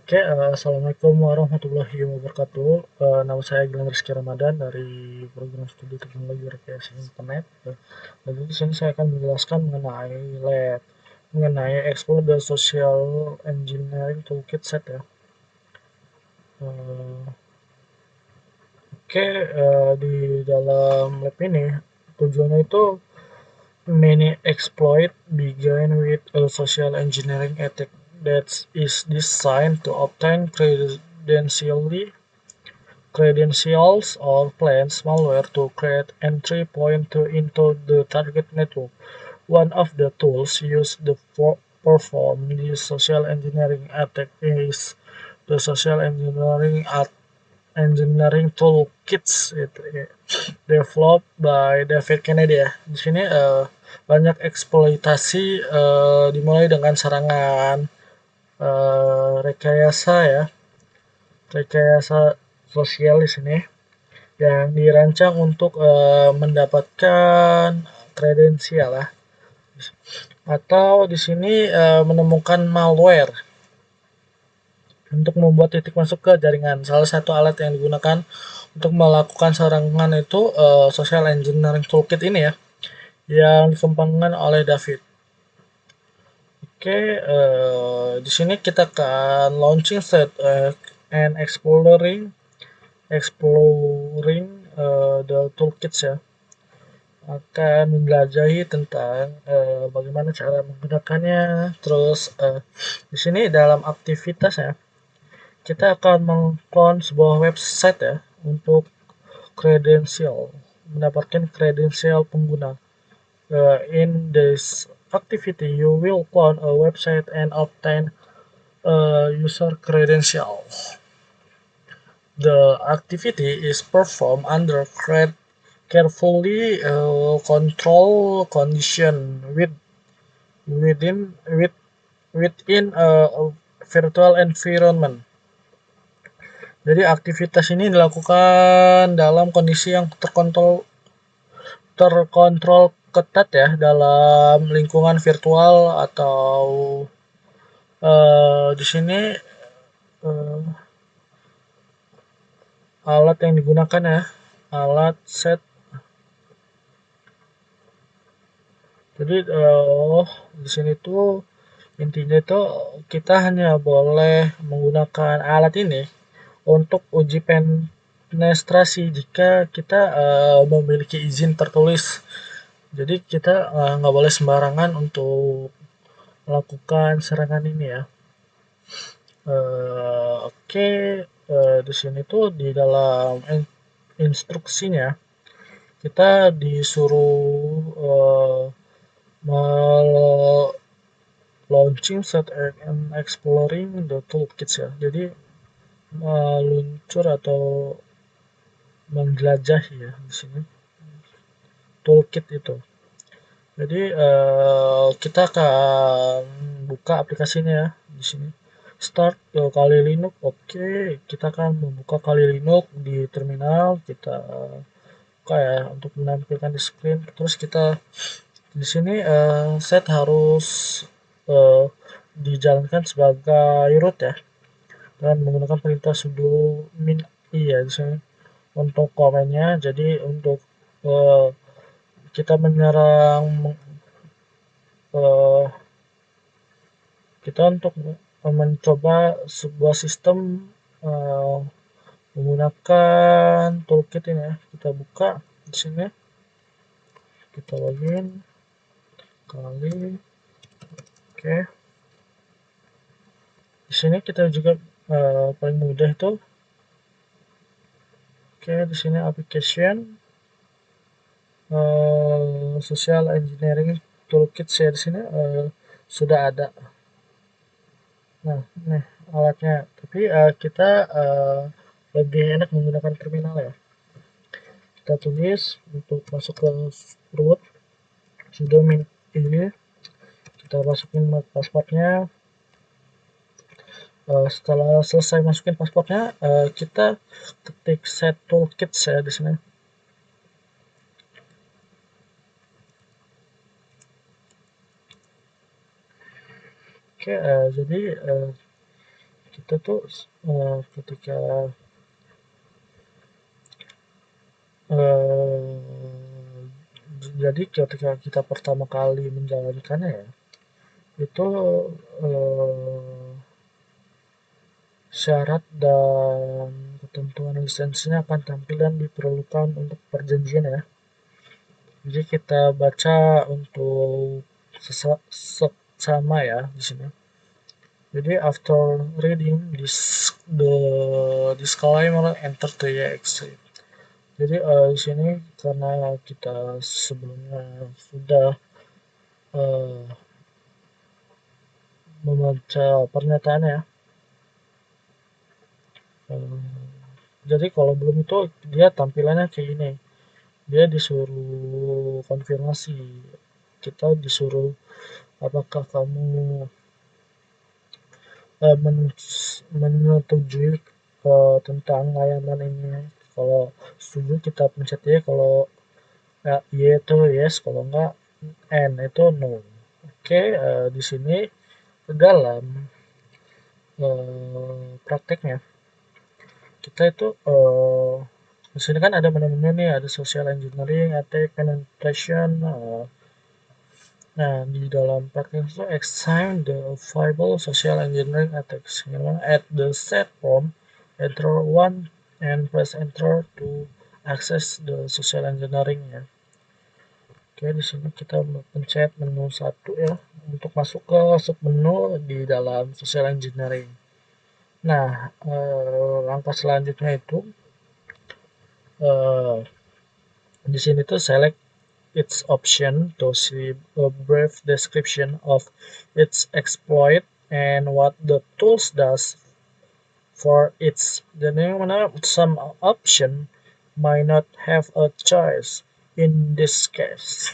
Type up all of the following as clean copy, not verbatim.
Assalamualaikum warahmatullahi wabarakatuh. Nama saya Gilang Rizky Ramadan dari program studi teknologi rekayasa internet. Dan di sini saya akan menjelaskan mengenai Explore the Social Engineering Toolkit set ya. Eh, di dalam lab ini tujuannya itu many exploit begin with a social engineering ethic that is designed to obtain credentials or plans malware to create entry point into the target network. One of the tools used to perform this social engineering attack is the social engineering toolkits developed by David Kennedy ya. Di sini banyak eksploitasi dimulai dengan serangan rekayasa sosial di sini yang dirancang untuk mendapatkan kredensial lah, atau di sini menemukan malware untuk membuat titik masuk ke jaringan. Salah satu alat yang digunakan untuk melakukan serangan itu social engineering toolkit ini ya, yang dikembangkan oleh David. Di sini kita akan launching set and exploring the toolkits ya, akan menjelajahi tentang bagaimana cara menggunakannya. Terus di sini dalam aktivitas ya, kita akan mengkon sebuah website ya untuk mendapatkan kredensial pengguna. In this activity, you will clone a website and obtain user credential. The activity is performed under carefully controlled condition within a virtual environment. Jadi aktivitas ini dilakukan dalam kondisi yang terkontrol ketat ya, dalam lingkungan virtual atau di sini alat yang digunakan ya, alat set. Jadi di sini tuh intinya itu kita hanya boleh menggunakan alat ini untuk uji penetrasi jika kita memiliki izin tertulis. Jadi kita nggak boleh sembarangan untuk melakukan serangan ini ya. Di sini tuh di dalam instruksinya kita disuruh launching, set and exploring the toolkits ya. Jadi meluncur atau menjelajahi ya di sini toolkit itu. Jadi kita akan buka aplikasinya ya di sini. Start Kali Linux. Kita akan membuka Kali Linux di terminal. Kita buka ya untuk menampilkan di screen. Terus kita di sini set harus dijalankan sebagai root ya, dan menggunakan perintah sudo min i ya di sini untuk komennya. Jadi untuk kita menyerang kita untuk mencoba sebuah sistem menggunakan toolkit ini ya. Kita buka di sini, kita login kali. Di sini kita juga paling mudah itu di sini application social engineering toolkit saya di sini sudah ada. Nah, nih alatnya. Tapi kita lebih enak menggunakan terminal ya. Kita tulis untuk masuk ke root sudo min i, kita masukin passwordnya. Setelah selesai masukin passwordnya, kita ketik set toolkits ya di sini. Jadi kita tuh ketika jadi ketika kita pertama kali menjalankannya ya, itu syarat dan ketentuan lisensinya akan tampil dan diperlukan untuk perjanjian ya. Jadi kita baca untuk sama ya di sini. Jadi after reading the disclaimer, enter the exit. Jadi di sini karena kita sebelumnya sudah membaca pernyataannya ya. Jadi kalau belum itu dia tampilannya kayak gini. Dia disuruh konfirmasi. Kita disuruh apakah kamu menyetujui tentang layanan ini. Kalau setuju kita pencet ya, kalau ya, Y itu yes, kalau enggak N itu no. Oke, di sini dalam prakteknya kita itu di sini kan ada menu-menu nih, ada social engineering, attack, penetration. Nah, di dalam praktek itu examine the viable social engineering attacks. At the set prompt, enter 1 and press enter to access the social engineering ya. Oke, di sini kita pencet menu 1 ya untuk masuk ke submenu di dalam social engineering. Nah, langkah selanjutnya itu di sini tuh select its option to see a brief description of its exploit and what the tools does for its. Jadi mana some option might not have a choice in this case.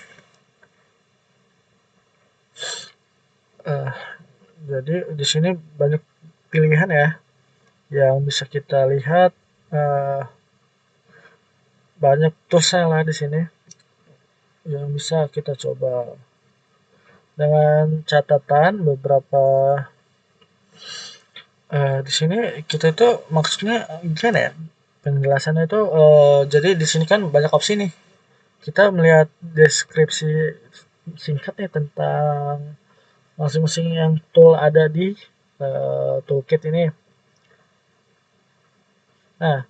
Jadi di sini banyak pilihan ya yang bisa kita lihat, banyak toolsnya lah di sini yang bisa kita coba dengan catatan beberapa. Di sini kita itu maksudnya gimana ya penjelasannya itu, jadi di sini kan banyak opsi nih, kita melihat deskripsi singkatnya tentang masing-masing yang tool ada di toolkit ini. Nah,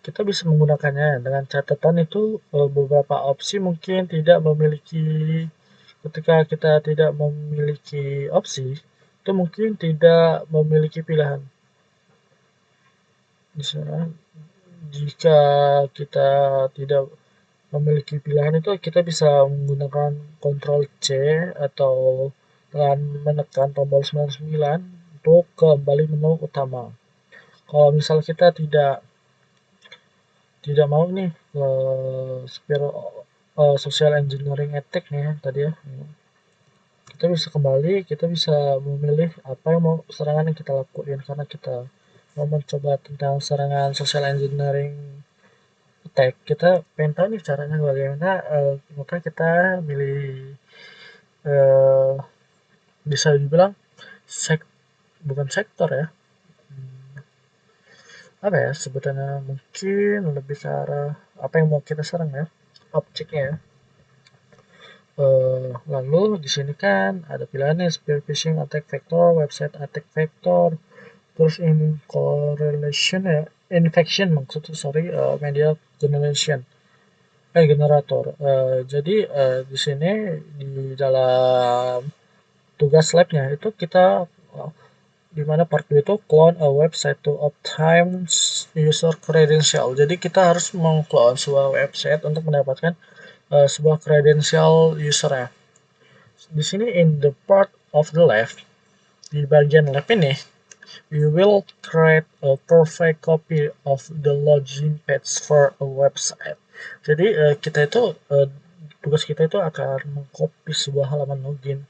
kita bisa menggunakannya dengan catatan itu, beberapa opsi mungkin tidak memiliki, ketika kita tidak memiliki opsi itu mungkin tidak memiliki pilihan. Misalnya jika kita tidak memiliki pilihan itu kita bisa menggunakan Ctrl C atau dengan menekan tombol 99 untuk kembali menu utama. Kalau misal kita tidak mau nih social engineering attack nih ya tadi ya, kita bisa kembali, kita bisa memilih apa yang mau serangan yang kita lakukan karena kita mau mencoba tentang serangan social engineering attack. Kita pengen tahu nih caranya bagaimana, maka kita pilih bisa dibilang bukan sektor ya, apa ya sebutannya, mungkin lebih ke arah apa yang mau kita serang ya, objeknya ya. Lalu di sini kan ada pilihannya spear phishing attack vector, website attack vector, terus in correlation ya, infection maksudnya media generator. Jadi di sini di dalam tugas labnya itu kita di mana part 2 itu clone a website to obtain user credential. Jadi kita harus mengclone sebuah website untuk mendapatkan sebuah credential usernya. Di sini in the part of the left, di bagian left ini, we will create a perfect copy of the login page for a website. Jadi kita itu tugas kita itu akan mengcopy sebuah halaman login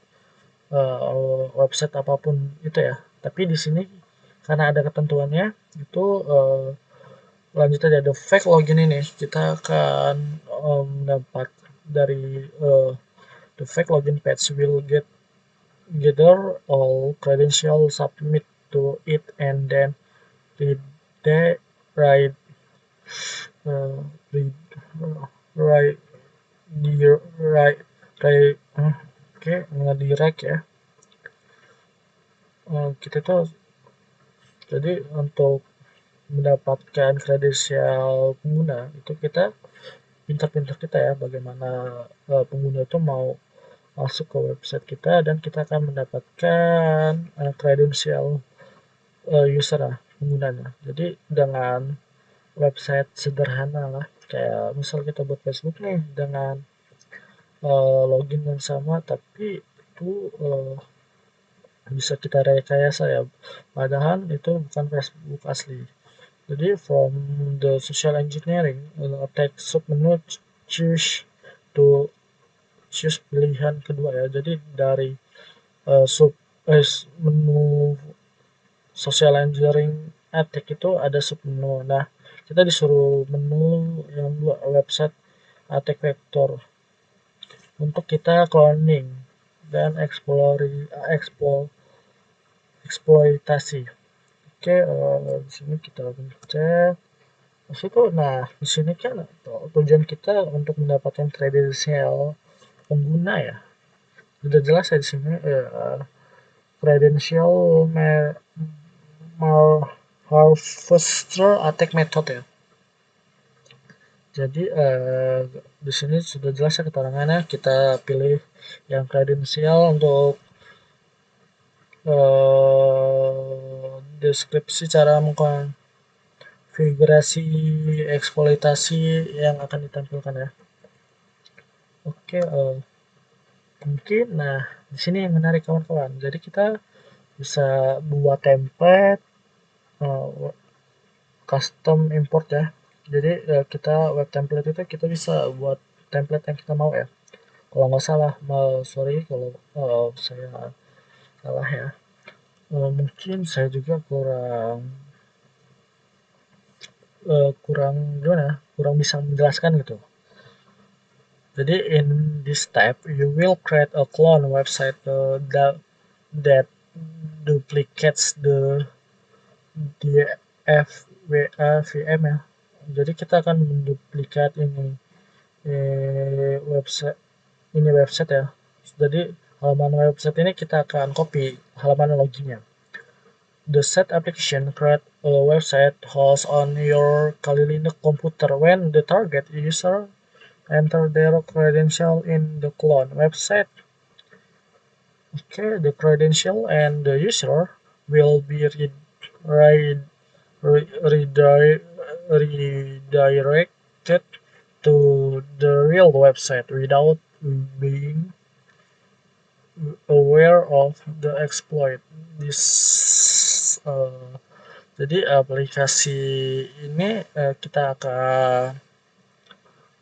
website apapun itu ya. Tapi di sini karena ada ketentuannya itu lanjutannya ada fake login ini, kita akan mendapat dari the fake login page will gather all credentials submit to it and then redirect right uh, read right di right right oke ngedirect ya. Kita tuh jadi untuk mendapatkan kredensial pengguna itu kita pintar-pintar kita ya bagaimana pengguna itu mau masuk ke website kita dan kita akan mendapatkan kredensial user lah penggunanya. Jadi dengan website sederhana lah kayak misal kita buat Facebook nih dengan login yang sama tapi itu bisa kita rekayasa ya, padahal itu bukan Facebook asli. Jadi from the social engineering attack submenu choose to choose pilihan kedua ya. Jadi dari menu social engineering attack itu ada submenu. Nah, kita disuruh menu yang dua website attack vector untuk kita cloning dan eksploitasi. Oke, di sini kita cek. Nah, di sini kan tujuan kita untuk mendapatkan kredensial pengguna ya. Sudah jelas ya di sini kredensial harvester attack method ya. Jadi di sini sudah jelas ya keterangannya. Kita pilih yang kredensial untuk deskripsi cara mengkonfigurasi eksploitasi yang akan ditampilkan ya. Oke, mungkin nah di sini yang menarik kawan-kawan. Jadi kita bisa buat template custom import ya. Jadi kita web template itu kita bisa buat template yang kita mau ya. Kalau nggak salah, sorry kalau saya salah ya. Mungkin saya juga kurang gimana? Kurang bisa menjelaskan gitu. Jadi in this step you will create a clone website that duplicates the FWA-VM ya. Jadi kita akan menduplikat ini website ya. Jadi halaman website ini kita akan copy halaman loginnya. The set application create a website host on your Kali Linux computer when the target user enter their credential in the clone website. Okay, the credential and the user will be redirected to the real website without being aware of the exploit. Jadi aplikasi ini kita akan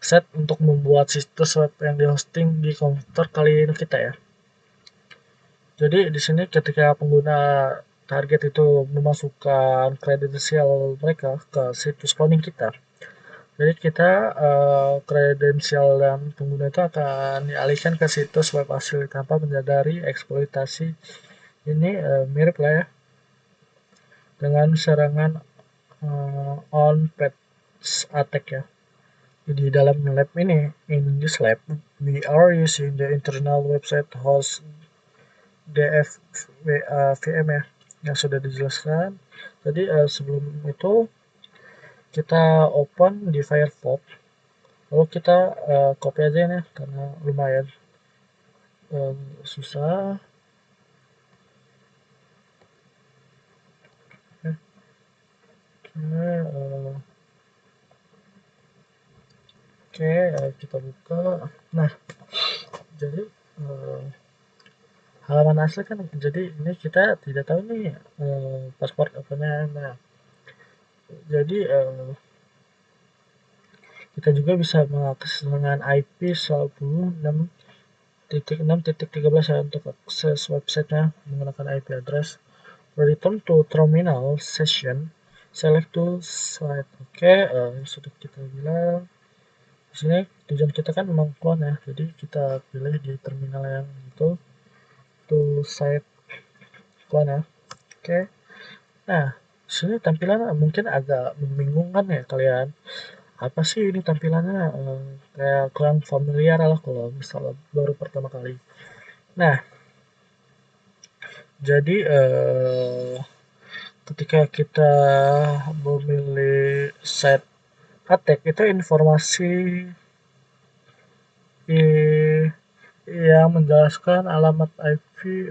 set untuk membuat situs web yang dihosting di komputer Kali Linux kita ya. Jadi di sini ketika pengguna target itu memasukkan kredensial mereka ke situs cloning kita, jadi kita kredensial dan pengguna itu akan dialihkan ke situs web asli tanpa menyadari eksploitasi ini mirip lah ya dengan serangan on-page attack ya. Di dalam lab ini, in this lab, we are using the internal website host DFWA-VM ya, yang sudah dijelaskan. Jadi sebelum itu kita open di Firefox, lalu kita copy aja nih karena lumayan susah. Oke, kita buka. Nah, jadi halaman asli kan, jadi ini kita tidak tahu nih password apanya. Nah, jadi kita juga bisa mengakses dengan IP 106.6.13 ya untuk akses websitenya menggunakan IP address. Return to terminal session, select to site. Oke, sudah kita bilang di sini tujuan kita kan memang clone ya, jadi kita pilih di terminal yang itu to site clone ya. Oke, Nah, sini tampilan mungkin agak membingungkan ya kalian. Apa sih ini tampilannya? Kayak kurang familiar lah kalau misalnya baru pertama kali. Nah, jadi ketika kita memilih set attack itu informasi yang menjelaskan alamat IP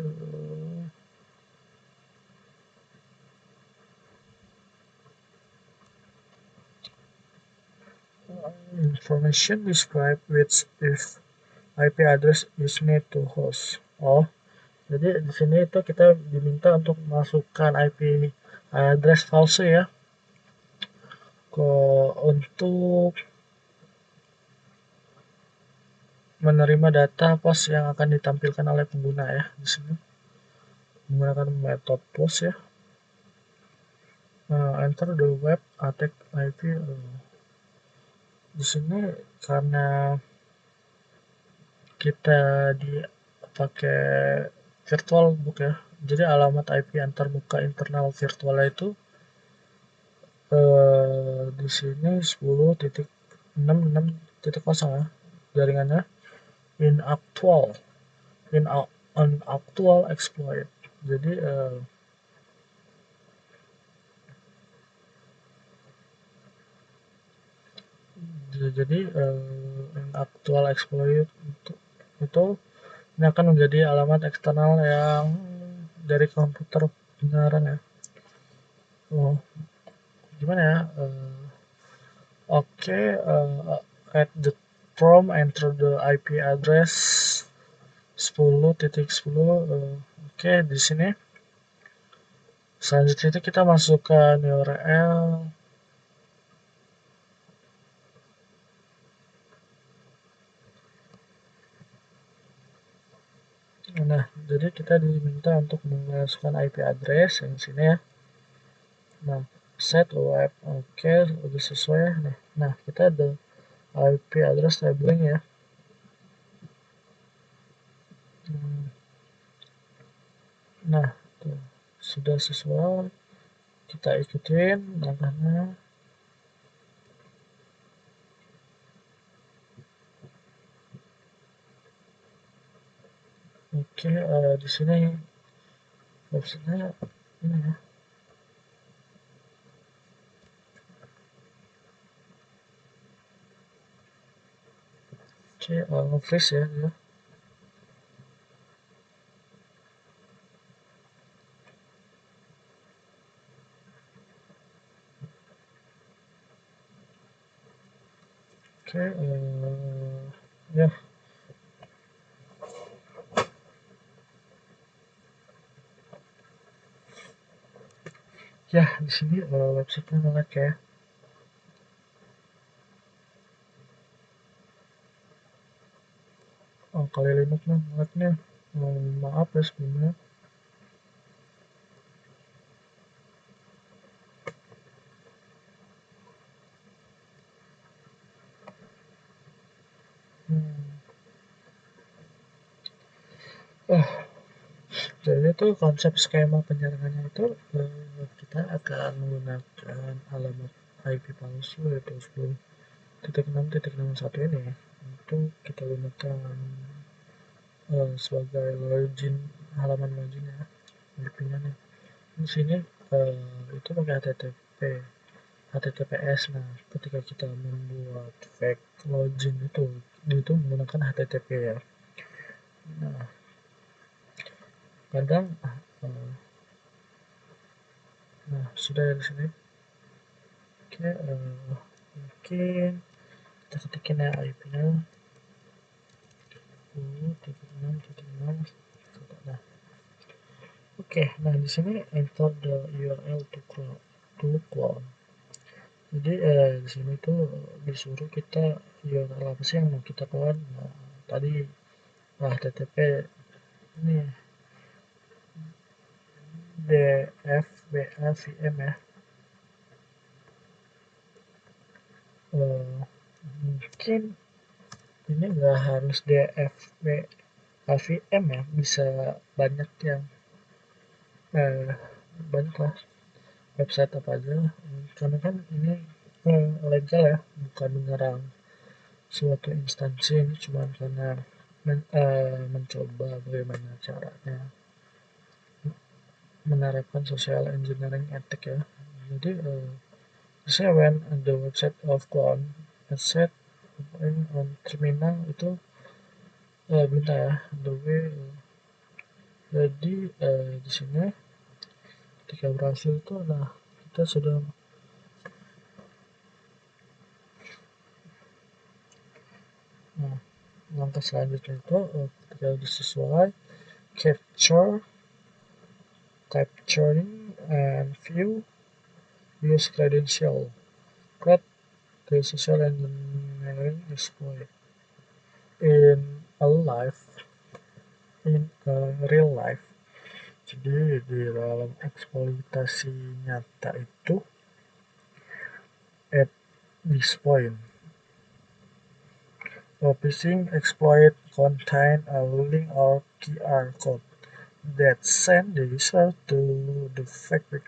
information describe which if IP address is made to host. Oh, jadi di sini itu kita diminta untuk masukkan IP address palsu ya ke untuk menerima data post yang akan ditampilkan oleh pengguna ya di sini menggunakan metode post ya. Enter the web attack IP. Di sini karena kita pakai virtual book ya, jadi alamat IP antarmuka internal virtualnya itu di sini 10.66.0 ya jaringannya in an actual exploit. Jadi actual exploit itu ini akan menjadi alamat eksternal yang dari komputer penyiaran ya. Oh, gimana ya? Oke, at the prompt enter the IP address 10.10. Oke, di sini selanjutnya kita masukkan URL. Nah, jadi kita diminta untuk memasukkan IP address yang sini ya. Nah, set web, oke, udah sesuai ya. Nah, kita ada IP address labeling ya. Nah, tuh, sudah sesuai, kita ikutin langkahnya. Oke, di sini websitenya ini ya. Oke, nge-freeze ya dia. Oke, ya. Ya, di sini websitenya nge-lag ya. Oh, kali Linux nih nge-lagnya. Maaf ya sebelumnya. Jadi itu konsep skema penjaringannya itu kita akan menggunakan alamat IP palsu yaitu 10.6.61 ini itu kita gunakan sebagai login, halaman login ya, IP-nya nih. Di sini itu pakai HTTPS. Nah, ketika kita membuat fake login itu menggunakan HTTP ya. Nah, kadang nah sudah ya di sini. Oke, mungkin kita ketikin ya IP-nya 10.6.6. Nah, oke, nah di sini enter the URL to clone. Jadi di sini tuh disuruh kita URL apa sih yang mau kita clone. Nah, tadi HTTP ini DFBAVM ya. Mungkin ini nggak harus DFBAVM ya, bisa banyak yang banyak lah. website apa aja, karena kan ini legal ya, bukan menyerang suatu instansi. Ini cuma karena mencoba bagaimana caranya menerapkan social engineering etik ya. Jadi saya when the website of clone set on terminal itu minta ya the way. Jadi di sini ketika berhasil itu, nah kita sudah langkah selanjutnya itu ketika sesuai capturing and view use credential create the social engineering exploit in real life. Jadi di dalam eksploitasi nyata itu at this point phishing exploit contain a link or QR code that send the user to the fake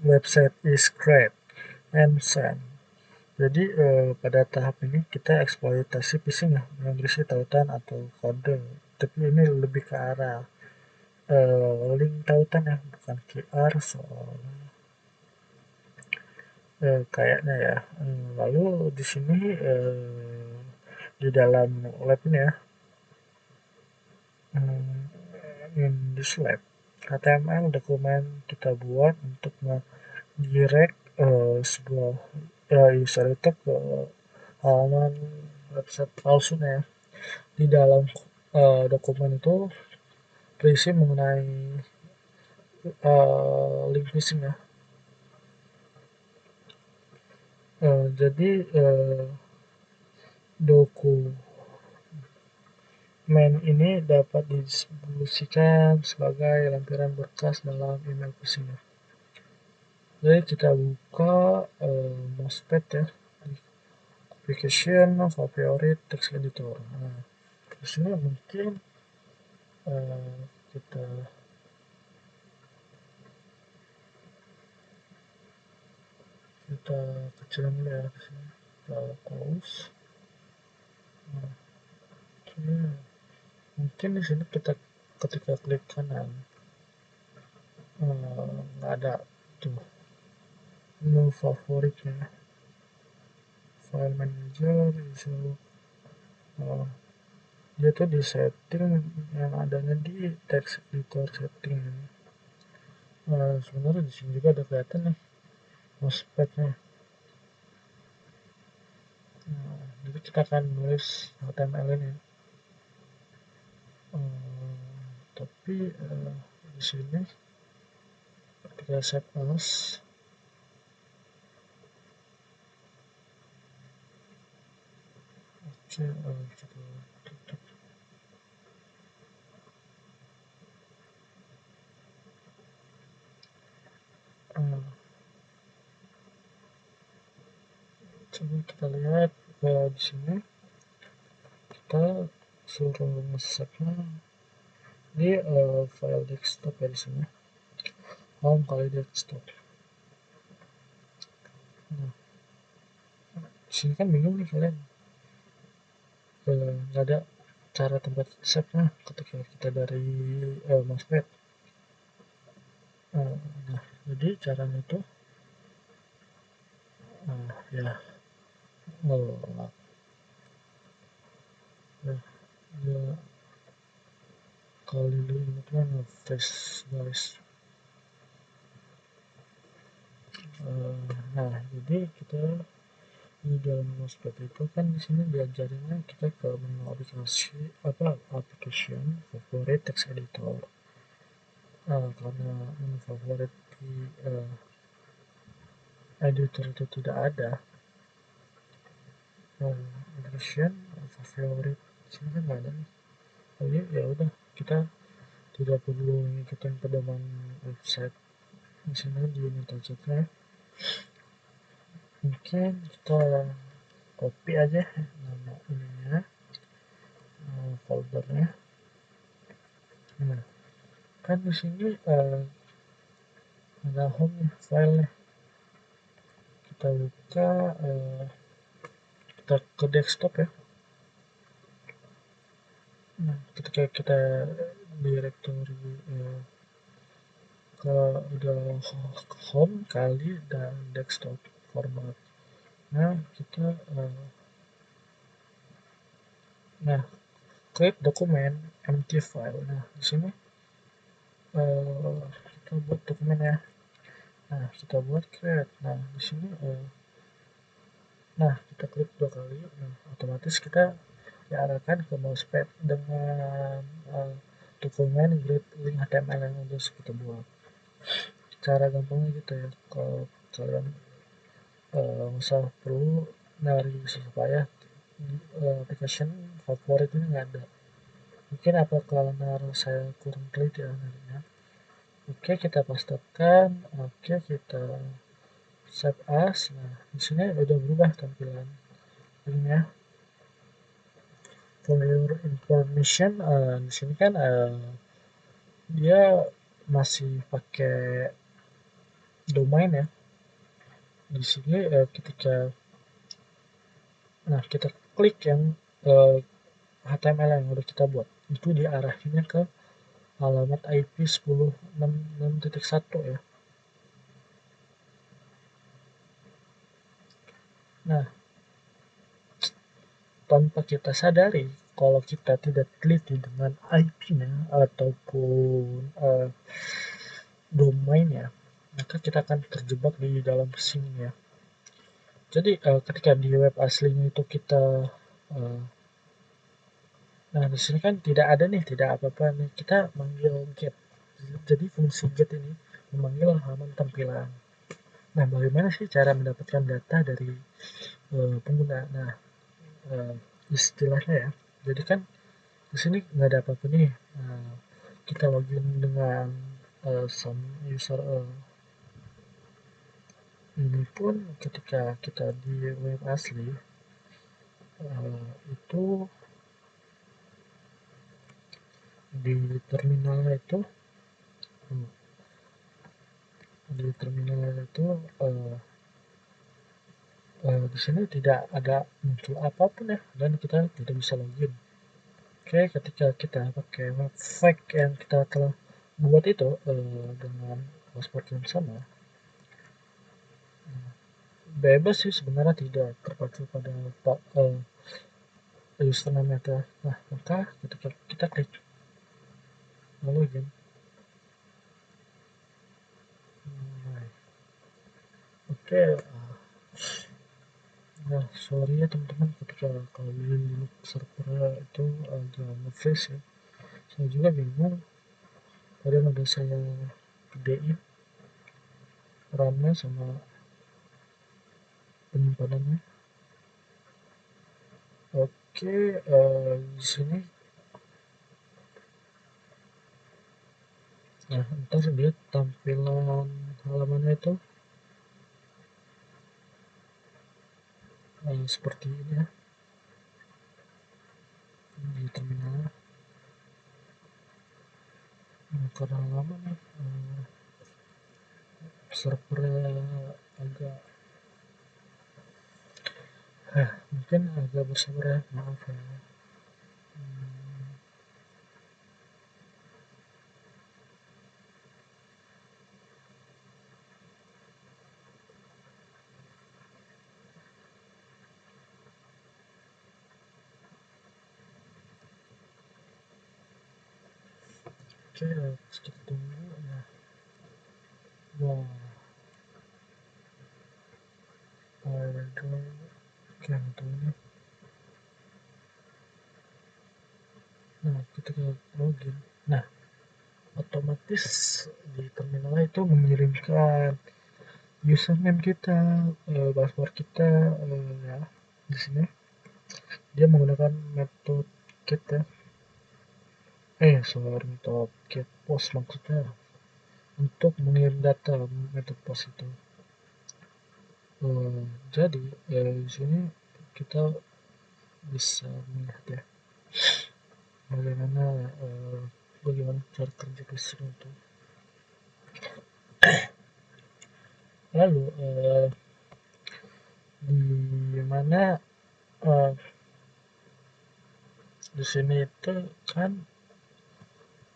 website is created and sent. Jadi pada tahap ini kita eksploitasi phishing ya, yang berisi tautan atau kode, tapi ini lebih ke arah link tautan ya, bukan QR soalnya kayaknya ya. Lalu di sini di dalam lab ini ya, in this lab HTML dokumen kita buat untuk nge-direct sebuah user itu ke halaman website palsunya ya. Di dalam dokumen itu berisi mengenai link phishing ya. Jadi dokumen ini dapat didistribusikan sebagai lampiran berkas dalam email phishing ya. Jadi kita buka Mousepad ya, application favorite text editor. Nah, di sini mungkin kita kecilin dulu ya, di sini kita close. Nah, mungkin di sini kita ketika klik kanan nggak ada tuh menu favoritnya, file manager disuruh dia tuh di setting yang adanya di text editor setting. Sebenarnya di sini juga ada kelihatan nih mousepadnya. Jadi kita akan nulis HTML ini. Tapi di sini ketika save as, kita tutup. Coba kita lihat di sini kita suruh nge-save-nya di file desktop ya, di sini home kali desktop. Nah, di sini kan bingung nih kalian, nggak ada cara tempat save-nya ketika kita dari mousepad. Nah, jadi caranya itu ya ngelak ya kali ini kan nge-fresh guys. Nah, jadi kita di dalam mousepad itu kan di sini diajarinnya kita ke menu application favorite text editor. Karena menu favorit di editor itu tidak ada, application favorite sini kan nggak ada nih. Jadi ya udah, kita tidak perlu ngikutin pedoman website. Di sini di unit objeknya mungkin kita copy aja nama ininya, foldernya. Nah, kan di sini ada home nih, file. Kita buka, kita ke desktop ya. Nah, ketika kita directory ke udah home kali dan desktop format. Nah, kita nah klik dokumen empty file. Nah, di sini kita buat dokumen ya. Nah, kita buat create. Nah, di sini nah, kita klik 2 kali. Nah, otomatis kita diarahkan ke mousepad dengan dokumen grid link HTML yang udah kita buat. Cara gampangnya gitu ya. Kalau kalian usah perlu dari supaya application favorit ini nggak ada. Mungkin apa karena saya kurang teliti ya nyarinya. Oke, kita pastekan. Oke, kita save as. Nah, di sini udah berubah tampilan ini ya. For your information, di sini kan dia masih pakai domain ya. Di sini ketika kita klik yang HTML yang udah kita buat, itu diarahinnya ke alamat IP 10.6.1 ya. Nah, tanpa kita sadari, kalau kita tidak teliti dengan IP-nya ataupun domainnya, maka kita akan terjebak di dalam phishing ya. Jadi ketika di web aslinya itu kita nah di sini kan tidak ada nih, tidak apa-apa nih, kita manggil get. Jadi fungsi get ini memanggil halaman tampilan. Nah, bagaimana sih cara mendapatkan data dari pengguna? Nah, istilahnya ya. Jadi kan di sini nggak ada apa-apa nih. Kita login dengan some user ini pun ketika kita di web asli itu di terminalnya itu di sini tidak ada muncul apapun ya, dan kita tidak bisa login. Oke, ketika kita pakai web fake yang kita telah buat itu dengan password yang sama, bebas sih sebenarnya, tidak terpacu pada username kita. Nah, maka ketika kita klik login, oke. Nah, sorry ya teman-teman, ketika kalau Linux server itu agak nge-freeze ya. Saya juga bingung, padahal udah saya gedein RAM-nya sama penyimpanannya. Oke, di sini nah ntar dia tampilan halamannya itu seperti ini ya di terminal. Karena lama nih servernya agak mungkin agak bersabar ya, maaf ya. Oke, kita tunggu ya. Wah, oke, tunggu nih. Nah, ketika login, nah otomatis di terminal itu mengirimkan username kita, password kita ya. Di sini dia menggunakan metode get ya. Metode get post maksudnya untuk mengirim data metode post itu. Jadi di sini kita bisa melihat ya bagaimana cara kerja basic itu. Lalu di mana di sini itu kan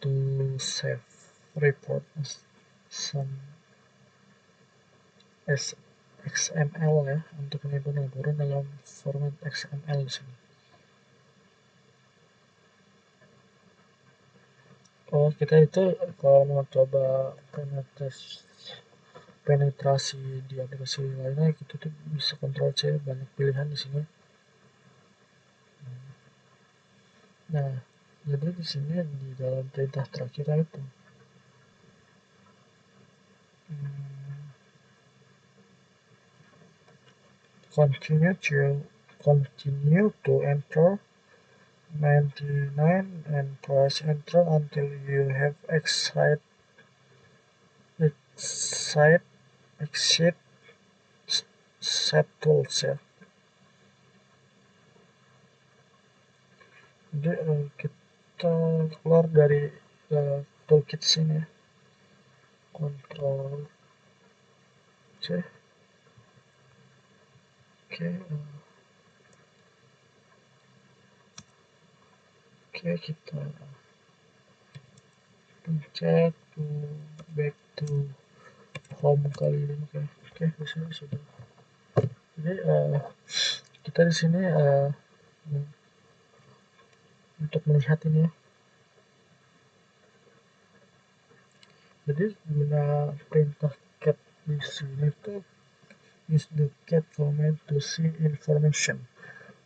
to save report some XML ya, untuk menyimpan laporan dalam format XML di sini. Oh, kita itu kalau mau coba penetrasi di aplikasi lainnya, kita tuh bisa Ctrl C, banyak pilihan di sini. Nah, jadi di sini di dalam perintah terakhir itu continue to enter 99 and press enter until you have exit set tools ya. Jadi kita keluar dari toolkit sini ya, Ctrl C. Oke, kita pencet back to home kali ini. Oke, di sini sudah. Jadi kita di sini untuk melihat ini ya. Jadi guna perintah cat di sini tuh use the cat command to see information.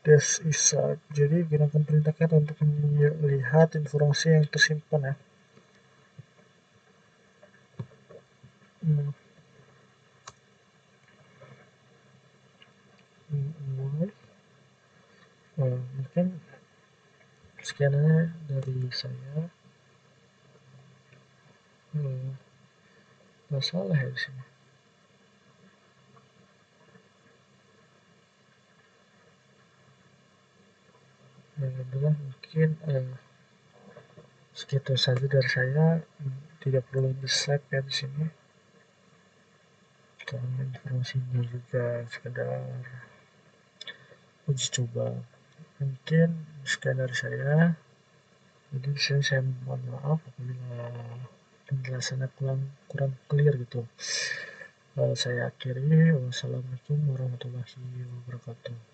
This is jadi gunakan perintah cat untuk melihat informasi yang tersimpan ya. Mungkin sekiannya dari saya. Nggak salah ya di sini. Adalah mungkin segitu saja dari saya, tidak perlu di save ya di sini. Karena informasinya juga sekedar uji coba. Mungkin sekian dari saya. Jadi di sini saya mohon maaf apabila penjelasannya kurang clear gitu. Saya akhiri. Wassalamualaikum warahmatullahi wabarakatuh.